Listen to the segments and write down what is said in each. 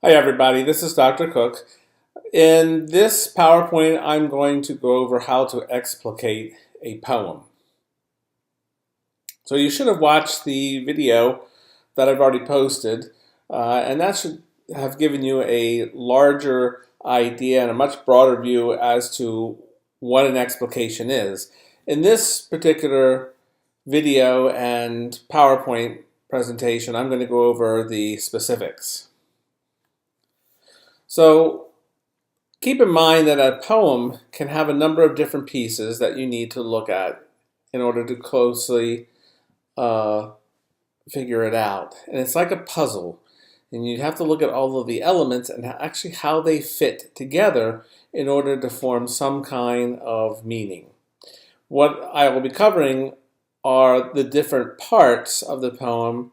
Hi everybody, this is Dr. Cook. In this PowerPoint, I'm going to go over how to explicate a poem. So you should have watched the video that I've already posted, and that should have given you a larger idea and a much broader view as to what an explication is. In this particular video and PowerPoint presentation, I'm going to go over the specifics. So keep in mind that a poem can have a number of different pieces that you need to look at in order to closely figure it out. And it's like a puzzle. And you have to look at all of the elements and actually how they fit together in order to form some kind of meaning. What I will be covering are the different parts of the poem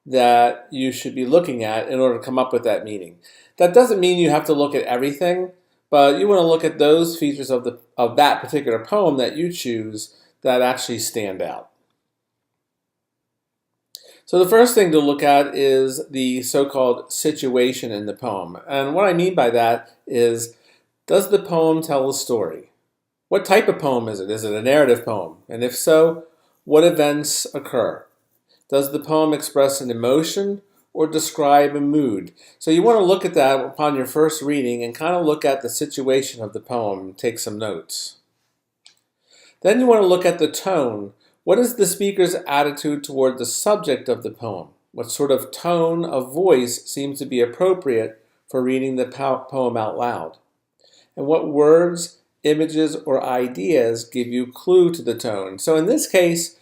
that you should be looking at in order to come up with that meaning. That doesn't mean you have to look at everything, but you want to look at those features of that particular poem that you choose that actually stand out. So the first thing to look at is the so-called situation in the poem. And what I mean by that is, does the poem tell a story? What type of poem is it? Is it a narrative poem? And if so, what events occur? Does the poem express an emotion or describe a mood? So you want to look at that upon your first reading and kind of look at the situation of the poem and take some notes. Then you want to look at the tone. What is the speaker's attitude toward the subject of the poem? What sort of tone of voice seems to be appropriate for reading the poem out loud? And what words, images, or ideas give you clue to the tone? So in this case,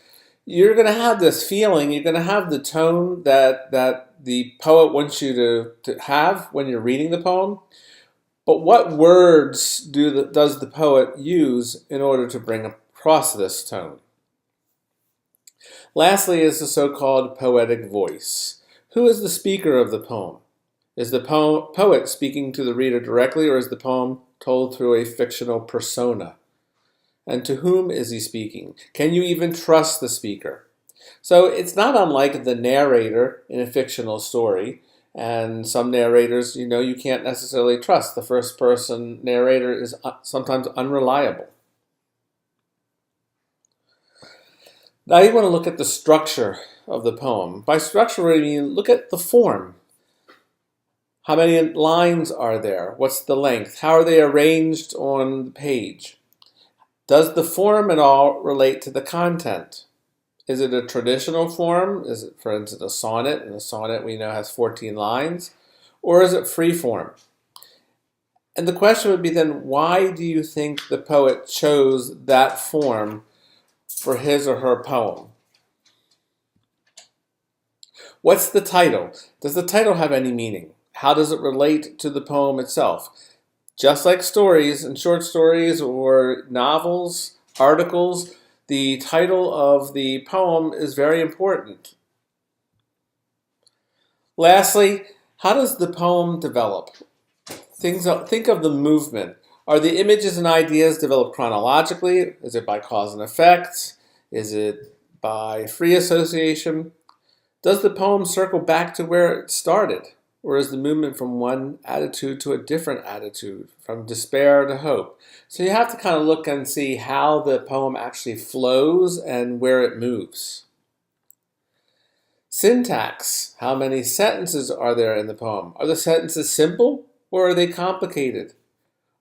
you're going to have this feeling, you're going to have the tone that the poet wants you to have when you're reading the poem. But what words does the poet use in order to bring across this tone? Lastly is the so-called poetic voice. Who is the speaker of the poem? Is the poet speaking to the reader directly, or is the poem told through a fictional persona? And to whom is he speaking? Can you even trust the speaker? So it's not unlike the narrator in a fictional story. And some narrators, you can't necessarily trust. The first person narrator is sometimes unreliable. Now you want to look at the structure of the poem. By structure, I mean look at the form. How many lines are there? What's the length? How are they arranged on the page? Does the form at all relate to the content? Is it a traditional form? Is it, for instance, a sonnet? And a sonnet we know has 14 lines. Or is it free form? And the question would be then, why do you think the poet chose that form for his or her poem? What's the title? Does the title have any meaning? How does it relate to the poem itself? Just like stories and short stories or novels, articles, the title of the poem is very important. Lastly, how does the poem develop? Think of the movement. Are the images and ideas developed chronologically? Is it by cause and effect? Is it by free association? Does the poem circle back to where it started? Or is the movement from one attitude to a different attitude, from despair to hope? So you have to kind of look and see how the poem actually flows and where it moves. Syntax. How many sentences are there in the poem? Are the sentences simple or are they complicated?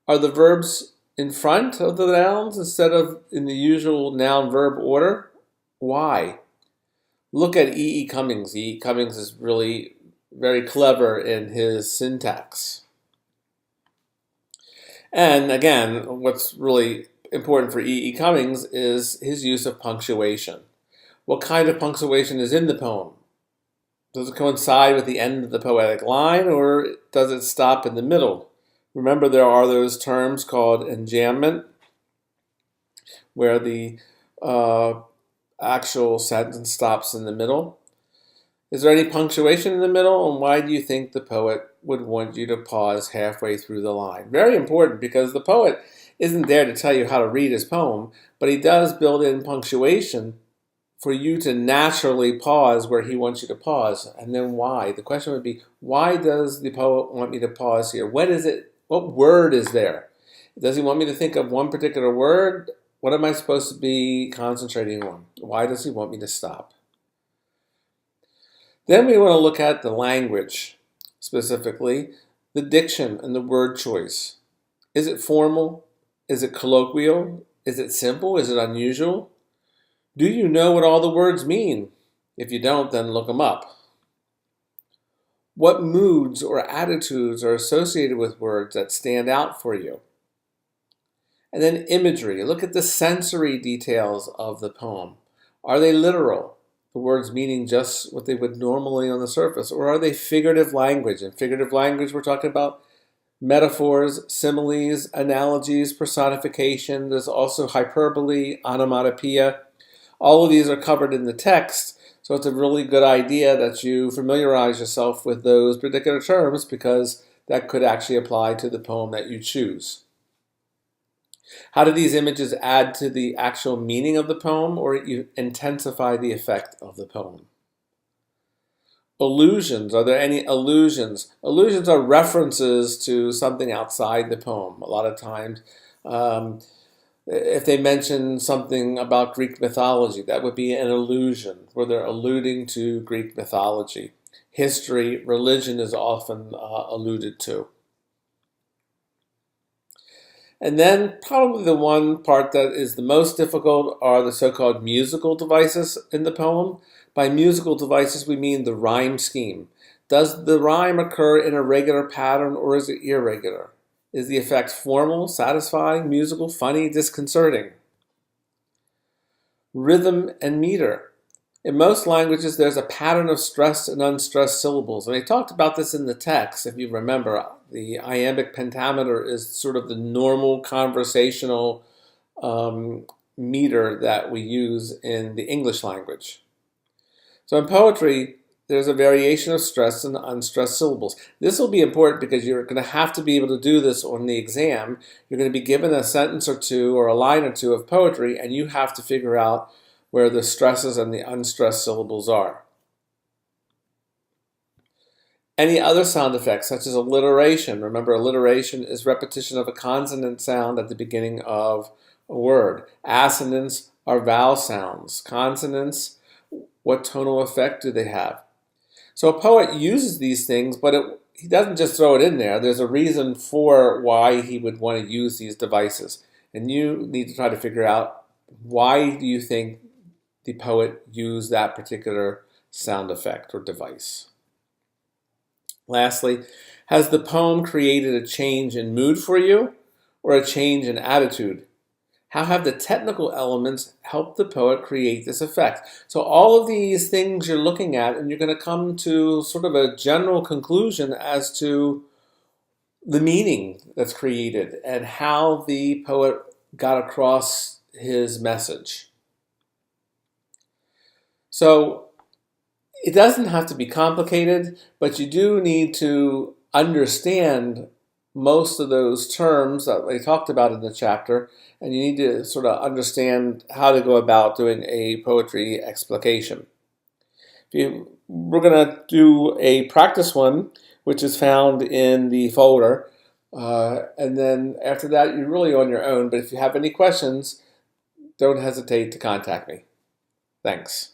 Are the verbs in front of the nouns instead of in the usual noun-verb order? Why? Look at E.E. Cummings. E.E. Cummings is really very clever in his syntax. And again, what's really important for E.E. Cummings is his use of punctuation. What kind of punctuation is in the poem? Does it coincide with the end of the poetic line, or does it stop in the middle? Remember, there are those terms called enjambment, where the actual sentence stops in the middle. Is there any punctuation in the middle, and why do you think the poet would want you to pause halfway through the line? Very important, because the poet isn't there to tell you how to read his poem, but he does build in punctuation for you to naturally pause where he wants you to pause, and then why. The question would be, why does the poet want me to pause here? What is it? What word is there? Does he want me to think of one particular word? What am I supposed to be concentrating on? Why does he want me to stop? Then we want to look at the language, specifically the diction and the word choice. Is it formal? Is it colloquial? Is it simple? Is it unusual? Do you know what all the words mean? If you don't, then look them up. What moods or attitudes are associated with words that stand out for you? And then imagery. Look at the sensory details of the poem. Are they literal? The words meaning just what they would normally on the surface? Or are they figurative language? In figurative language, we're talking about metaphors, similes, analogies, personification. There's also hyperbole, onomatopoeia. All of these are covered in the text, so it's a really good idea that you familiarize yourself with those particular terms because that could actually apply to the poem that you choose. How do these images add to the actual meaning of the poem or intensify the effect of the poem? Allusions. Are there any allusions? Allusions are references to something outside the poem. A lot of times, if they mention something about Greek mythology, that would be an allusion, where they're alluding to Greek mythology. History, religion is often alluded to. And then probably the one part that is the most difficult are the so-called musical devices in the poem. By musical devices, we mean the rhyme scheme. Does the rhyme occur in a regular pattern or is it irregular? Is the effect formal, satisfying, musical, funny, disconcerting? Rhythm and meter. In most languages, there's a pattern of stressed and unstressed syllables. And I talked about this in the text, if you remember. The iambic pentameter is sort of the normal conversational meter that we use in the English language. So in poetry, there's a variation of stressed and unstressed syllables. This will be important because you're going to have to be able to do this on the exam. You're going to be given a sentence or two or a line or two of poetry, and you have to figure out where the stresses and the unstressed syllables are. Any other sound effects, such as alliteration. Remember, alliteration is repetition of a consonant sound at the beginning of a word. Assonants are vowel sounds. Consonants, what tonal effect do they have? So a poet uses these things, but he doesn't just throw it in there. There's a reason for why he would want to use these devices. And you need to try to figure out, why do you think the poet used that particular sound effect or device? Lastly, has the poem created a change in mood for you or a change in attitude? How have the technical elements helped the poet create this effect? So all of these things you're looking at, and you're going to come to sort of a general conclusion as to the meaning that's created and how the poet got across his message. So it doesn't have to be complicated, but you do need to understand most of those terms that they talked about in the chapter, and you need to sort of understand how to go about doing a poetry explication. We're going to do a practice one, which is found in the folder, and then after that, you're really on your own, but if you have any questions, don't hesitate to contact me. Thanks.